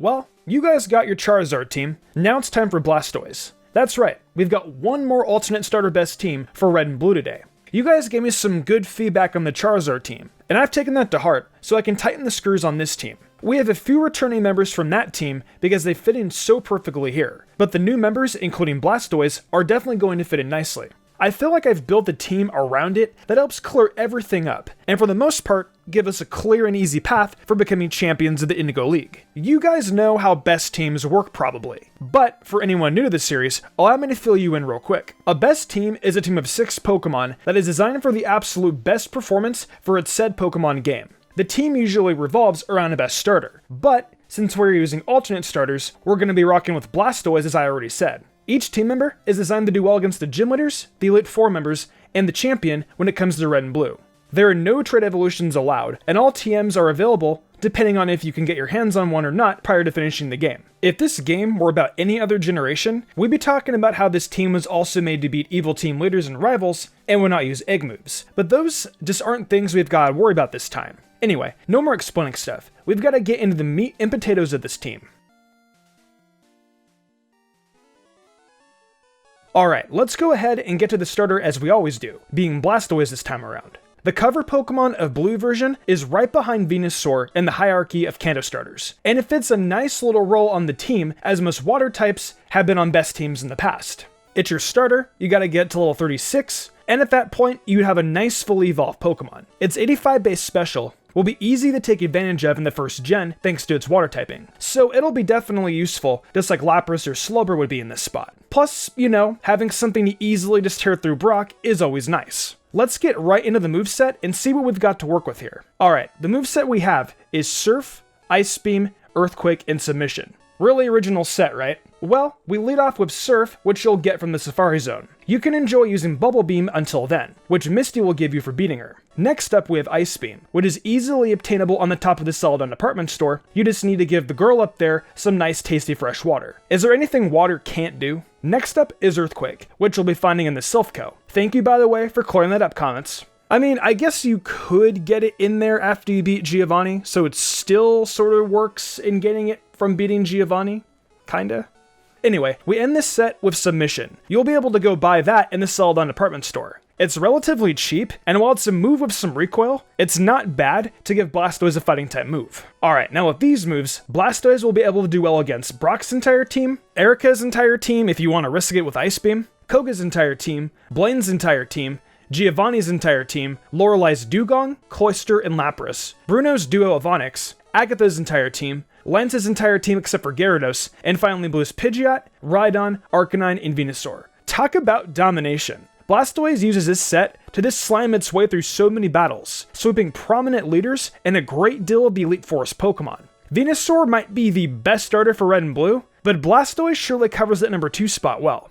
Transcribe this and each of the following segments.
Well, you guys got your Charizard team, now it's time for Blastoise. That's right, we've got one more alternate starter best team for Red and Blue today. You guys gave me some good feedback on the Charizard team, and I've taken that to heart so I can tighten the screws on this team. We have a few returning members from that team because they fit in so perfectly here, but the new members, including Blastoise, are definitely going to fit in nicely. I feel like I've built a team around it that helps clear everything up, and for the most part, give us a clear and easy path for becoming champions of the Indigo League. You guys know how best teams work probably, but for anyone new to the series, allow me to fill you in real quick. A best team is a team of 6 Pokemon that is designed for the absolute best performance for its said Pokemon game. The team usually revolves around a best starter, but since we're using alternate starters, we're going to be rocking with Blastoise as I already said. Each team member is designed to do well against the Gym Leaders, the Elite Four members, and the Champion when it comes to Red and Blue. There are no trade evolutions allowed, and all TMs are available depending on if you can get your hands on one or not prior to finishing the game. If this game were about any other generation, we'd be talking about how this team was also made to beat evil team leaders and rivals, and would not use egg moves. But those just aren't things we've got to worry about this time. Anyway, no more explaining stuff. We've got to get into the meat and potatoes of this team. Alright, let's go ahead and get to the starter as we always do, being Blastoise this time around. The cover Pokemon of Blue version is right behind Venusaur in the hierarchy of Kanto starters, and it fits a nice little role on the team as most water types have been on best teams in the past. It's your starter, you gotta get to level 36, and at that point you'd have a nice fully evolved Pokemon. Its 85 base special will be easy to take advantage of in the first gen thanks to its water typing, so it'll be definitely useful just like Lapras or Slowbro would be in this spot. Plus, you know, having something to easily just tear through Brock is always nice. Let's get right into the moveset and see what we've got to work with here. Alright, the moveset we have is Surf, Ice Beam, Earthquake, and Submission. Really original set, right? Well, we lead off with Surf, which you'll get from the Safari Zone. You can enjoy using Bubble Beam until then, which Misty will give you for beating her. Next up we have Ice Beam, which is easily obtainable on the top of the Celadon department store. You just need to give the girl up there some nice tasty fresh water. Is there anything water can't do? Next up is Earthquake, which you'll be finding in the Silphco. Thank you by the way for clearing that up, comments. I mean, I guess you could get it in there after you beat Giovanni, so it still sort of works in getting it from beating Giovanni. Kinda. Anyway, we end this set with Submission. You'll be able to go buy that in the Celadon department store. It's relatively cheap, and while it's a move with some recoil, it's not bad to give Blastoise a fighting type move. Alright, now with these moves, Blastoise will be able to do well against Brock's entire team, Erika's entire team if you want to risk it with Ice Beam, Koga's entire team, Blaine's entire team, Giovanni's entire team, Lorelai's Dugong, Cloyster, and Lapras, Bruno's duo of Onix, Agatha's entire team, Lance's entire team except for Gyarados, and finally Blue's Pidgeot, Rhydon, Arcanine, and Venusaur. Talk about domination. Blastoise uses this set to just slam its way through so many battles, sweeping prominent leaders and a great deal of the Elite Forest Pokemon. Venusaur might be the best starter for Red and Blue, but Blastoise surely covers that number 2 spot well.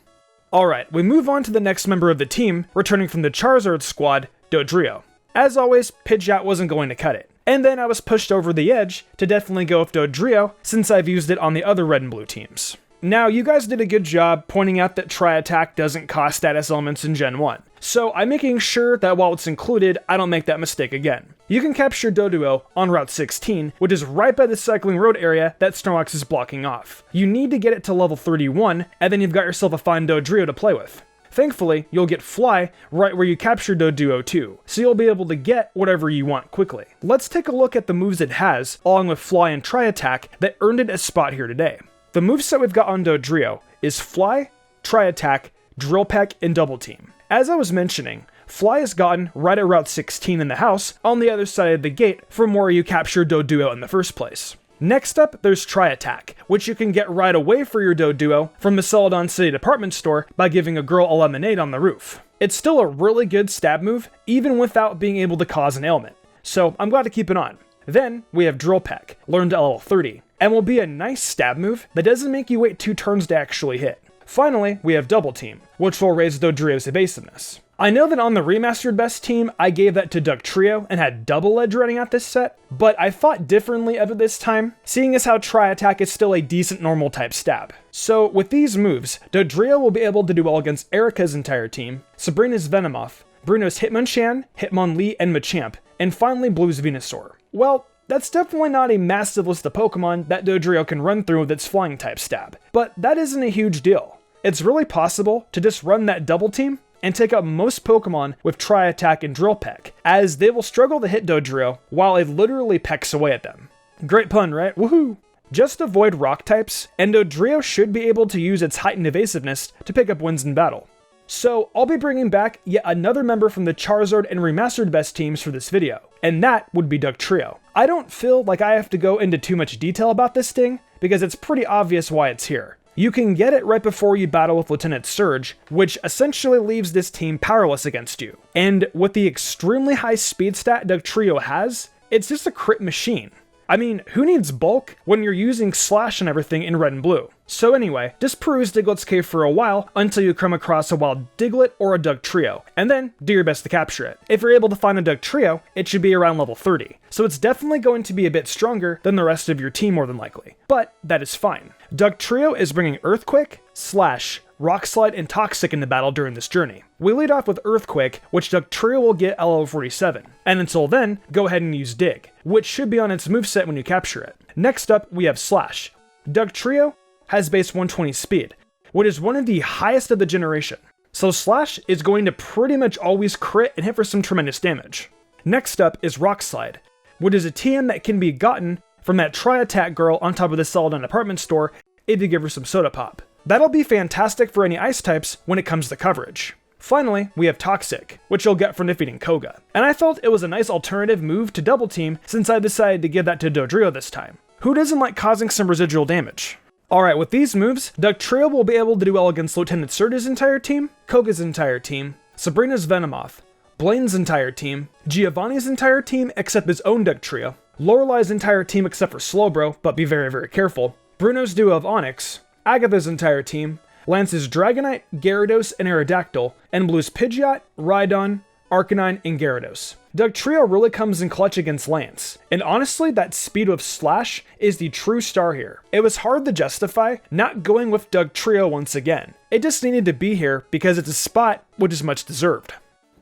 Alright, we move on to the next member of the team, returning from the Charizard squad, Dodrio. As always, Pidgeot wasn't going to cut it. And then I was pushed over the edge to definitely go with Dodrio, since I've used it on the other Red and Blue teams. Now, you guys did a good job pointing out that Tri-Attack doesn't cost status elements in Gen 1, so I'm making sure that while it's included, I don't make that mistake again. You can capture Doduo on Route 16, which is right by the cycling road area that Snorlax is blocking off. You need to get it to level 31, and then you've got yourself a fine Dodrio to play with. Thankfully, you'll get Fly right where you captured Doduo too, so you'll be able to get whatever you want quickly. Let's take a look at the moves it has, along with Fly and Tri-Attack, that earned it a spot here today. The moveset we've got on Dodrio is Fly, Tri-Attack, Drill Peck, and Double Team. As I was mentioning, Fly is gotten right at Route 16 in the house, on the other side of the gate from where you captured Doduo in the first place. Next up, there's Tri-Attack, which you can get right away for your Doduo from the Celadon City department store by giving a girl a lemonade on the roof. It's still a really good stab move, even without being able to cause an ailment, so I'm glad to keep it on. Then, we have Drill Peck, learned at level 30, and will be a nice stab move that doesn't make you wait 2 turns to actually hit. Finally, we have Double Team, which will raise Dodrio's evasiveness. I know that on the Remastered Best team, I gave that to Dugtrio and had Double Edge running out this set, but I thought differently of it this time, seeing as how Tri-Attack is still a decent normal type stab. So with these moves, Dodrio will be able to do well against Erika's entire team, Sabrina's Venomoth, Bruno's Hitmonchan, Hitmonlee, and Machamp, and finally Blue's Venusaur. Well, that's definitely not a massive list of Pokemon that Dodrio can run through with its flying type stab, but that isn't a huge deal. It's really possible to just run that double team and take out most Pokemon with Tri-Attack and Drill Peck, as they will struggle to hit Dodrio while it literally pecks away at them. Great pun, right? Woohoo! Just avoid rock types, and Dodrio should be able to use its heightened evasiveness to pick up wins in battle. So I'll be bringing back yet another member from the Charizard and Remastered best teams for this video, and that would be Dugtrio. I don't feel like I have to go into too much detail about this thing, because it's pretty obvious why it's here. You can get it right before you battle with Lieutenant Surge, which essentially leaves this team powerless against you. And with the extremely high speed stat Dugtrio has, it's just a crit machine. I mean, who needs bulk when you're using Slash and everything in red and blue? So anyway, just peruse Diglett's cave for a while until you come across a wild Diglett or a Dugtrio, and then do your best to capture it. If you're able to find a Dugtrio, it should be around level 30, so it's definitely going to be a bit stronger than the rest of your team more than likely. But that is fine. Dugtrio is bringing Earthquake, Slash, Rock Slide, and Toxic into battle during this journey. We lead off with Earthquake, which Dugtrio will get at level 47, and until then, go ahead and use Dig, which should be on its moveset when you capture it. Next up, we have Slash. Dugtrio has base 120 speed, which is one of the highest of the generation, so Slash is going to pretty much always crit and hit for some tremendous damage. Next up is Rock Slide, which is a TM that can be gotten from that Tri-Attack girl on top of the Celadon department store if you give her some Soda Pop. That'll be fantastic for any ice types when it comes to coverage. Finally, we have Toxic, which you'll get from defeating Koga, and I felt it was a nice alternative move to double team since I decided to give that to Dodrio this time. Who doesn't like causing some residual damage? Alright, with these moves, Dugtrio will be able to do well against Lieutenant Surge's entire team, Koga's entire team, Sabrina's Venomoth, Blaine's entire team, Giovanni's entire team except his own Dugtrio, Lorelai's entire team except for Slowbro, but be very, very careful, Bruno's duo of Onix, Agatha's entire team, Lance's Dragonite, Gyarados, and Aerodactyl, and Blue's Pidgeot, Rhydon, Arcanine, and Gyarados. Dugtrio really comes in clutch against Lance, and honestly that speed with Slash is the true star here. It was hard to justify not going with Dugtrio once again. It just needed to be here because it's a spot which is much deserved.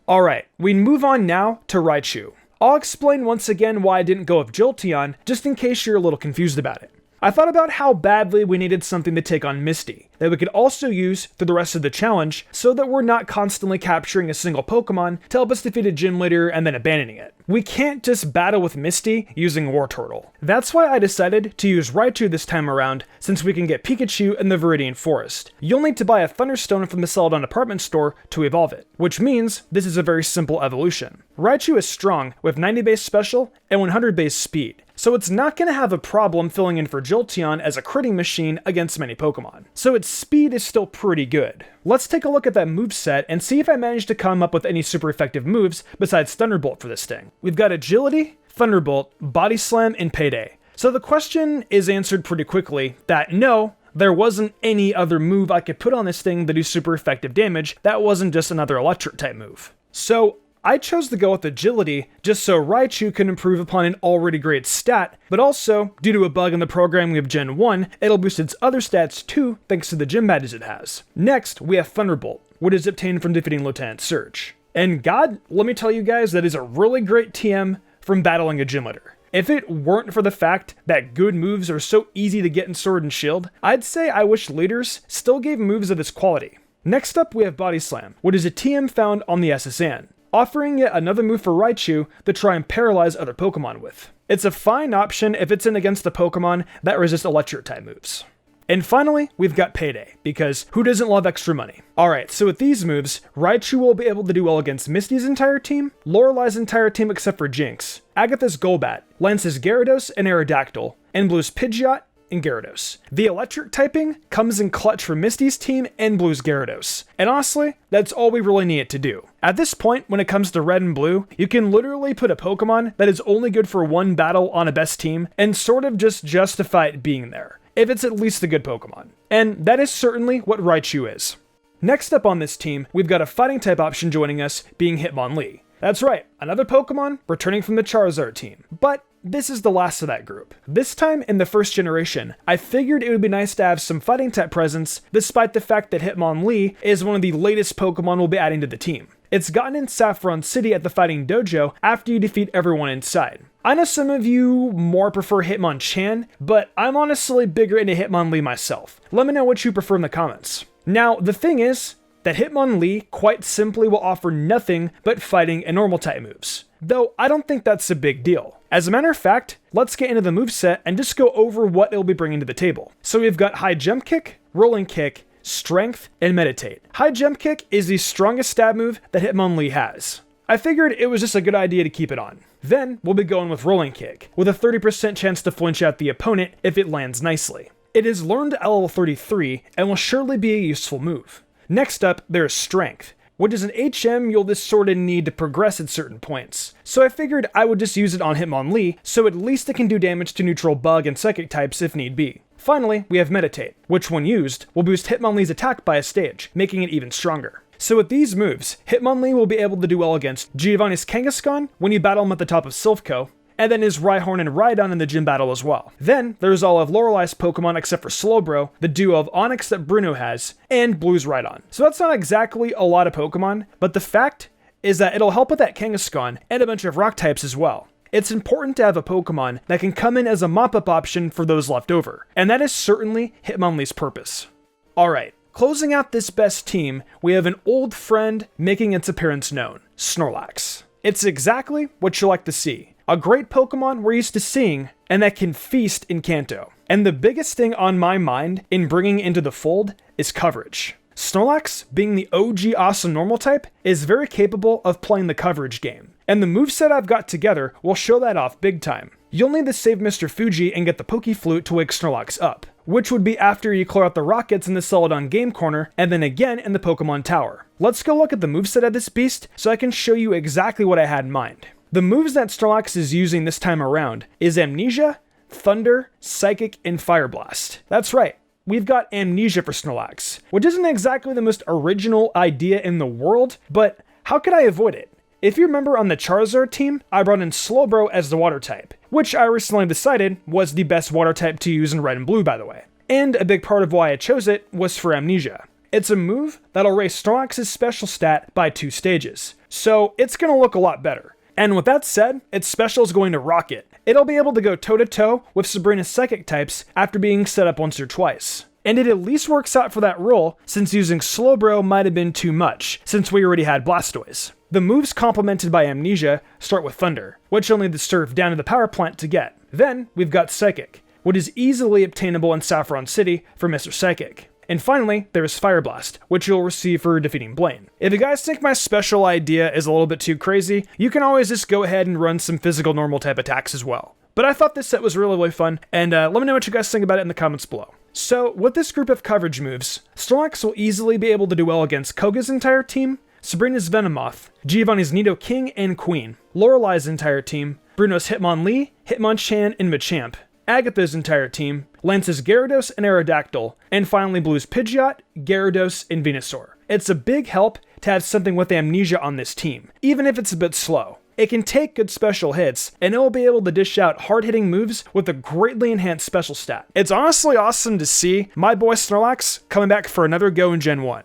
Alright, we move on now to Raichu. I'll explain once again why I didn't go with Jolteon, just in case you're a little confused about it. I thought about how badly we needed something to take on Misty, that we could also use through the rest of the challenge, so that we're not constantly capturing a single Pokemon to help us defeat a gym leader and then abandoning it. We can't just battle with Misty using Wartortle. That's why I decided to use Raichu this time around, since we can get Pikachu in the Viridian Forest. You'll need to buy a Thunderstone from the Celadon department store to evolve it, which means this is a very simple evolution. Raichu is strong with 90 base special and 100 base speed, so it's not going to have a problem filling in for Jolteon as a critting machine against many Pokemon. So its speed is still pretty good. Let's take a look at that moveset and see if I managed to come up with any super effective moves besides Thunderbolt for this thing. We've got Agility, Thunderbolt, Body Slam, and Payday. So the question is answered pretty quickly that no, there wasn't any other move I could put on this thing to do super effective damage that wasn't just another electric type move. So I chose to go with Agility just so Raichu can improve upon an already great stat, but also, due to a bug in the programming of Gen 1, it'll boost its other stats too thanks to the gym badges it has. Next, we have Thunderbolt, which is obtained from defeating Lieutenant Surge. And God, let me tell you guys, that is a really great TM from battling a gym leader. If it weren't for the fact that good moves are so easy to get in Sword and Shield, I'd say I wish leaders still gave moves of this quality. Next up, we have Body Slam, which is a TM found on the SSN, offering yet another move for Raichu to try and paralyze other Pokemon with. It's a fine option if it's in against the Pokemon that resist electric type moves. And finally, we've got Payday, because who doesn't love extra money? Alright, so with these moves, Raichu will be able to do well against Misty's entire team, Lorelai's entire team except for Jinx, Agatha's Golbat, Lance's Gyarados and Aerodactyl, and Blue's Pidgeot and Gyarados. The electric typing comes in clutch for Misty's team and Blue's Gyarados. And honestly, that's all we really need it to do. At this point, when it comes to red and blue, you can literally put a Pokemon that is only good for one battle on a best team and sort of just justify it being there, if it's at least a good Pokemon. And that is certainly what Raichu is. Next up on this team, we've got a fighting type option joining us, being Hitmonlee. That's right, another Pokemon returning from the Charizard team. But this is the last of that group. This time in the first generation, I figured it would be nice to have some fighting type presence, despite the fact that Hitmonlee is one of the latest Pokemon we'll be adding to the team. It's gotten in Saffron City at the Fighting Dojo after you defeat everyone inside. I know some of you more prefer Hitmonchan, but I'm honestly bigger into Hitmonlee myself. Let me know what you prefer in the comments. Now, the thing is that Hitmonlee quite simply will offer nothing but fighting and normal type moves. Though I don't think that's a big deal. As a matter of fact, let's get into the moveset and just go over what it'll be bringing to the table. So we've got High Jump Kick, Rolling Kick, Strength, and Meditate. High Jump Kick is the strongest stab move that Hitmonlee has. I figured it was just a good idea to keep it on. Then we'll be going with Rolling Kick, with a 30% chance to flinch out the opponent if it lands nicely. It is learned at level 33 and will surely be a useful move. Next up, there's Strength, which is an HM you'll just sort of need to progress at certain points. So I figured I would just use it on Hitmonlee, so at least it can do damage to neutral bug and psychic types if need be. Finally, we have Meditate, which when used, will boost Hitmonlee's attack by a stage, making it even stronger. So with these moves, Hitmonlee will be able to do well against Giovanni's Kangaskhan when you battle him at the top of Silphco, and then his Rhyhorn and Rhydon in the gym battle as well. Then there's all of Lorelei's Pokemon except for Slowbro, the duo of Onix that Bruno has, and Blue's Rhydon. So that's not exactly a lot of Pokemon, but the fact is that it'll help with that Kangaskhan and a bunch of rock types as well. It's important to have a Pokemon that can come in as a mop-up option for those left over, and that is certainly Hitmonlee's purpose. Alright, closing out this best team, we have an old friend making its appearance known, Snorlax. It's exactly what you like to see. A great Pokemon we're used to seeing, and that can feast in Kanto. And the biggest thing on my mind in bringing into the fold is coverage. Snorlax, being the OG awesome normal type, is very capable of playing the coverage game. And the moveset I've got together will show that off big time. You'll need to save Mr. Fuji and get the Pokeflute to wake Snorlax up, which would be after you clear out the rockets in the Celadon Game Corner, and then again in the Pokemon Tower. Let's go look at the moveset of this beast so I can show you exactly what I had in mind. The moves that Snorlax is using this time around is Amnesia, Thunder, Psychic, and Fire Blast. That's right, we've got Amnesia for Snorlax, which isn't exactly the most original idea in the world, but how could I avoid it? If you remember on the Charizard team, I brought in Slowbro as the water type, which I recently decided was the best water type to use in red and blue, by the way. And a big part of why I chose it was for Amnesia. It's a move that'll raise Snorlax's special stat by 2 stages, so it's going to look a lot better. And with that said, its special is going to rock it. It'll be able to go toe-to-toe with Sabrina's psychic types after being set up once or twice. And it at least works out for that role, since using Slowbro might have been too much, since we already had Blastoise. The moves complemented by Amnesia start with Thunder, which you'll need to surf down to the power plant to get. Then, we've got Psychic, which is easily obtainable in Saffron City for Mr. Psychic. And finally, there's Fire Blast, which you'll receive for defeating Blaine. If you guys think my special idea is a little bit too crazy, you can always just go ahead and run some physical normal type attacks as well. But I thought this set was really fun, and let me know what you guys think about it in the comments below. So, with this group of coverage moves, Snorlax will easily be able to do well against Koga's entire team, Sabrina's Venomoth, Giovanni's Nidoking and Queen, Lorelei's entire team, Bruno's Hitmonlee, Hitmonchan, and Machamp, Agatha's entire team, Lance's Gyarados and Aerodactyl, and finally Blue's Pidgeot, Gyarados, and Venusaur. It's a big help to have something with Amnesia on this team, even if it's a bit slow. It can take good special hits, and it will be able to dish out hard-hitting moves with a greatly enhanced special stat. It's honestly awesome to see my boy Snorlax coming back for another go in Gen 1.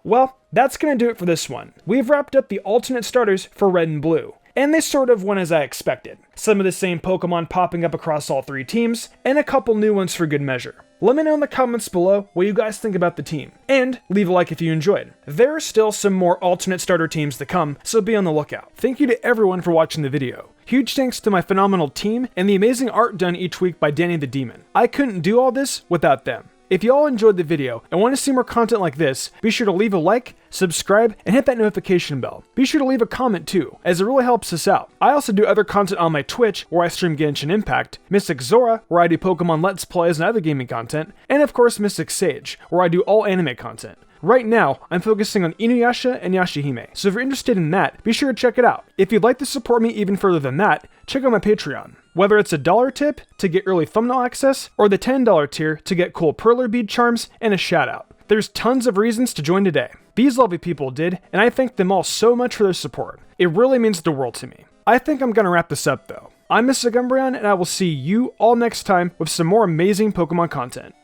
Well, that's going to do it for this one. We've wrapped up the alternate starters for Red and Blue, and they sort of went as I expected. Some of the same Pokemon popping up across all 3 teams, and a couple new ones for good measure. Let me know in the comments below what you guys think about the team, and leave a like if you enjoyed. There are still some more alternate starter teams to come, so be on the lookout. Thank you to everyone for watching the video. Huge thanks to my phenomenal team, and the amazing art done each week by Danny the Demon. I couldn't do all this without them. If you all enjoyed the video and want to see more content like this, be sure to leave a like, subscribe, and hit that notification bell. Be sure to leave a comment too, as it really helps us out. I also do other content on my Twitch, where I stream Genshin Impact, Mystic Zora, where I do Pokemon Let's Plays and other gaming content, and of course MysticSage, where I do all anime content. Right now, I'm focusing on Inuyasha and Yashahime, so if you're interested in that, be sure to check it out. If you'd like to support me even further than that, check out my Patreon. Whether it's a $1 tip to get early thumbnail access, or the $10 tier to get cool perler bead charms and a shout out. There's tons of reasons to join today. These lovely people did, and I thank them all so much for their support. It really means the world to me. I think I'm gonna wrap this up though. I'm Mr. Umbreon, and I will see you all next time with some more amazing Pokemon content.